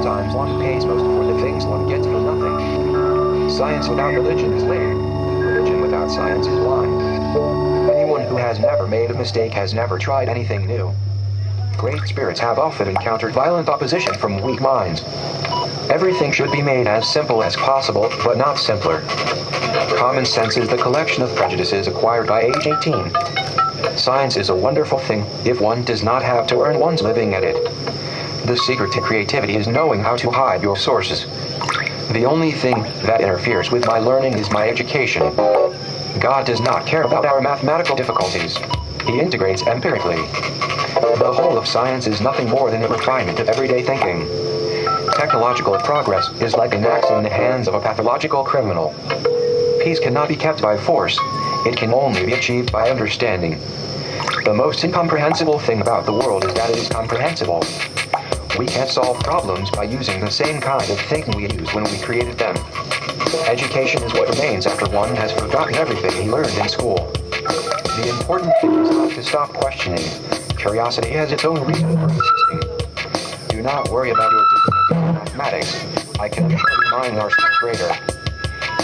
sometimes one pays most for the things one gets for nothing. Science without religion is lame. Religion without science is blind. Anyone who has never made a mistake has never tried anything new. Great spirits have often encountered violent opposition from weak minds. Everything should be made as simple as possible, but not simpler. Common sense is the collection of prejudices acquired by age 18. Science is a wonderful thing if one does not have to earn one's living at it. The secret to creativity is knowing how to hide your sources. The only thing that interferes with my learning is my education. God does not care about our mathematical difficulties. He integrates empirically. The whole of science is nothing more than a refinement of everyday thinking. Technological progress is like an axe in the hands of a pathological criminal. Peace cannot be kept by force. It can only be achieved by understanding. The most incomprehensible thing about the world is that it is comprehensible. We can't solve problems by using the same kind of thinking we used when we created them. Education is what remains after one has forgotten everything he learned in school. The important thing is not to stop questioning. Curiosity has its own reason for existing. Do not worry about your difficulty in mathematics. I can assure you mine are still greater.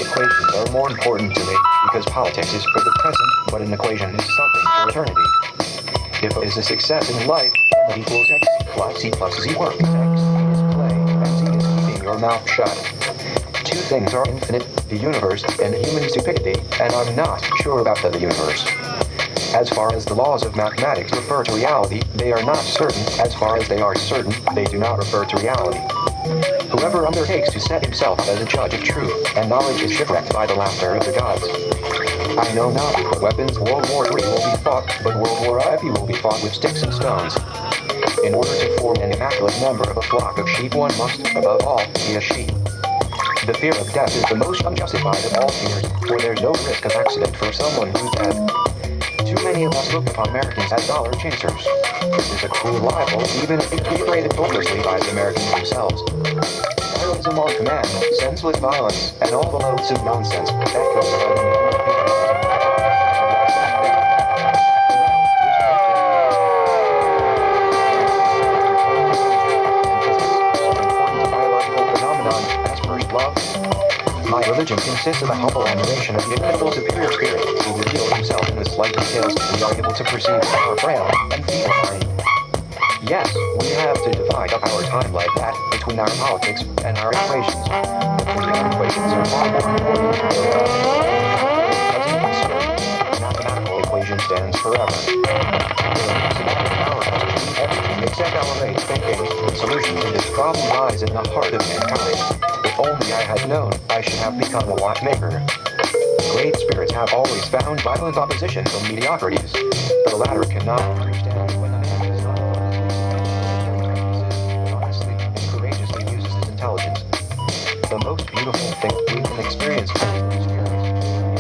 Equations are more important to me because politics is for the present, but an equation is something for eternity. If it is a success in life, M equals X plus C plus Z works. X is play, and Z is keeping your mouth shut. Two things are infinite, the universe and human stupidity, and I'm not sure about the universe. As far as the laws of mathematics refer to reality, they are not certain. As far as they are certain, they do not refer to reality. Whoever undertakes to set himself as a judge of truth and knowledge is shipwrecked by the laughter of the gods. I know not with what weapons World War III will be fought, but World War IV will be fought with sticks and stones. In order to form an immaculate member of a flock of sheep, one must, above all, be a sheep. The fear of death is the most unjustified of all fears, for there's no risk of accident for someone who's dead. Too many of us look upon Americans as dollar chasers. This is a cruel libel, even if it's reiterated hopelessly by the Americans themselves. Terrorism on command, senseless violence, and all the loathsome nonsense that goes on in the My religion consists of a humble admiration of the incredible superior spirit who reveals himself in the slight details we are able to perceive our frail and feeble mind. Yes, we have to divide up our time like that between our politics and our equations. Because our equations are far more important than our As in history, the mathematical equation stands forever. Everything except our way of thinking, the solution to this problem lies in the heart of mankind. If only I had known, I should have become a watchmaker. Great spirits have always found violent opposition from mediocrities. The latter cannot understand when a man does not honestly and courageously uses his intelligence. The most beautiful thing we can experience from these spirits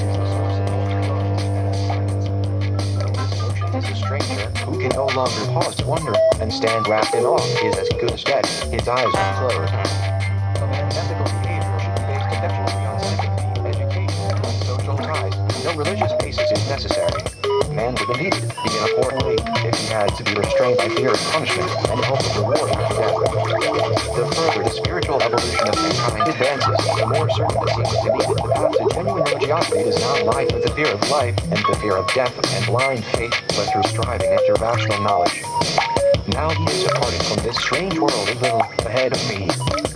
is the source of all true love. This notion is a stranger who can no longer pause to wonder and stand wrapped in awe is as good as dead, his eyes are closed. Ethical behavior should be based effectively on sympathy, education, and social ties. No religious basis is necessary. Man would indeed be in a poor way if he had to be restrained by fear of punishment and hope of reward after death. The further the spiritual evolution of mankind advances, the more certain it seems to me that the path to genuine religiosity does not lie through the fear of life and the fear of death and blind faith, but through striving after rational knowledge. Now he is departing from this strange world a little ahead of me.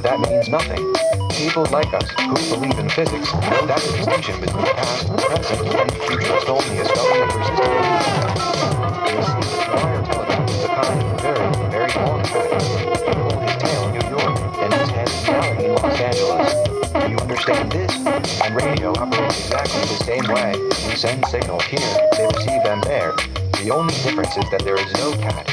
That means nothing. People like us, who believe in physics, know that the distinction between past, present, and future is only a stubborn and persistent illusion. You see, wire telegraph is a kind of very, very long track. You hold his tail in New York, and his head is down in Los Angeles. Do you understand this? And radio operates exactly the same way. We send signals here, they receive them there. The only difference is that there is no cat.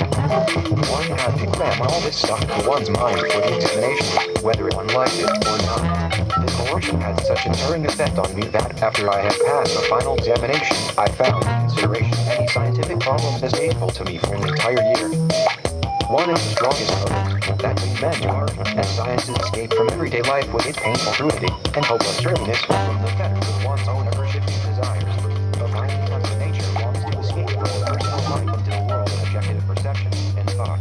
One had to cram all this stuff into one's mind for the examination, whether one liked it or not. This coercion had such an enduring effect on me that after I had passed the final examination, I found the consideration of any scientific problems distasteful to me for an entire year. One of the strongest motives that lead men to art and science's escape from everyday life with its painful crudity and hopeless dreariness from the fetters of one's own ever-shifting desires. The mind becomes the nature wants to escape from the personal life into the world of objective perception and thought.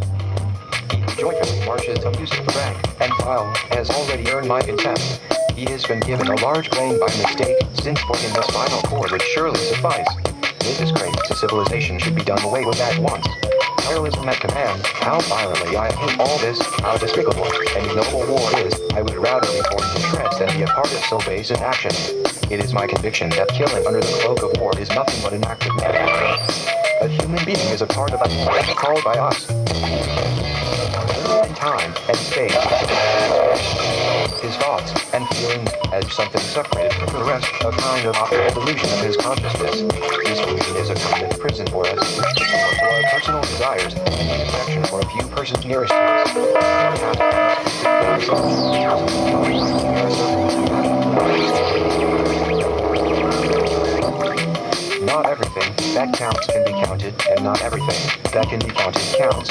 He joyfully marches wishes to use it for rank and file, has already earned my contempt. He has been given a large brain by mistake, since for him the spinal cord would surely suffice. This disgrace to civilization should be done away with at once. Nihilism at command, how violently I hate all this, how despicable and ignoble war is. I would rather be torn to shreds than be a part of so base an action. It is my conviction that killing under the cloak of war is nothing but an act of madness. A human being is a part of us, called by us. In time and space. His thoughts and feelings as something separated from the rest, a kind of optical delusion of his consciousness. This illusion is a kind of prison for us, similar to our personal desires, and affection for a few persons nearest to us. Not everything that counts can be counted, and not everything that can be counted counts.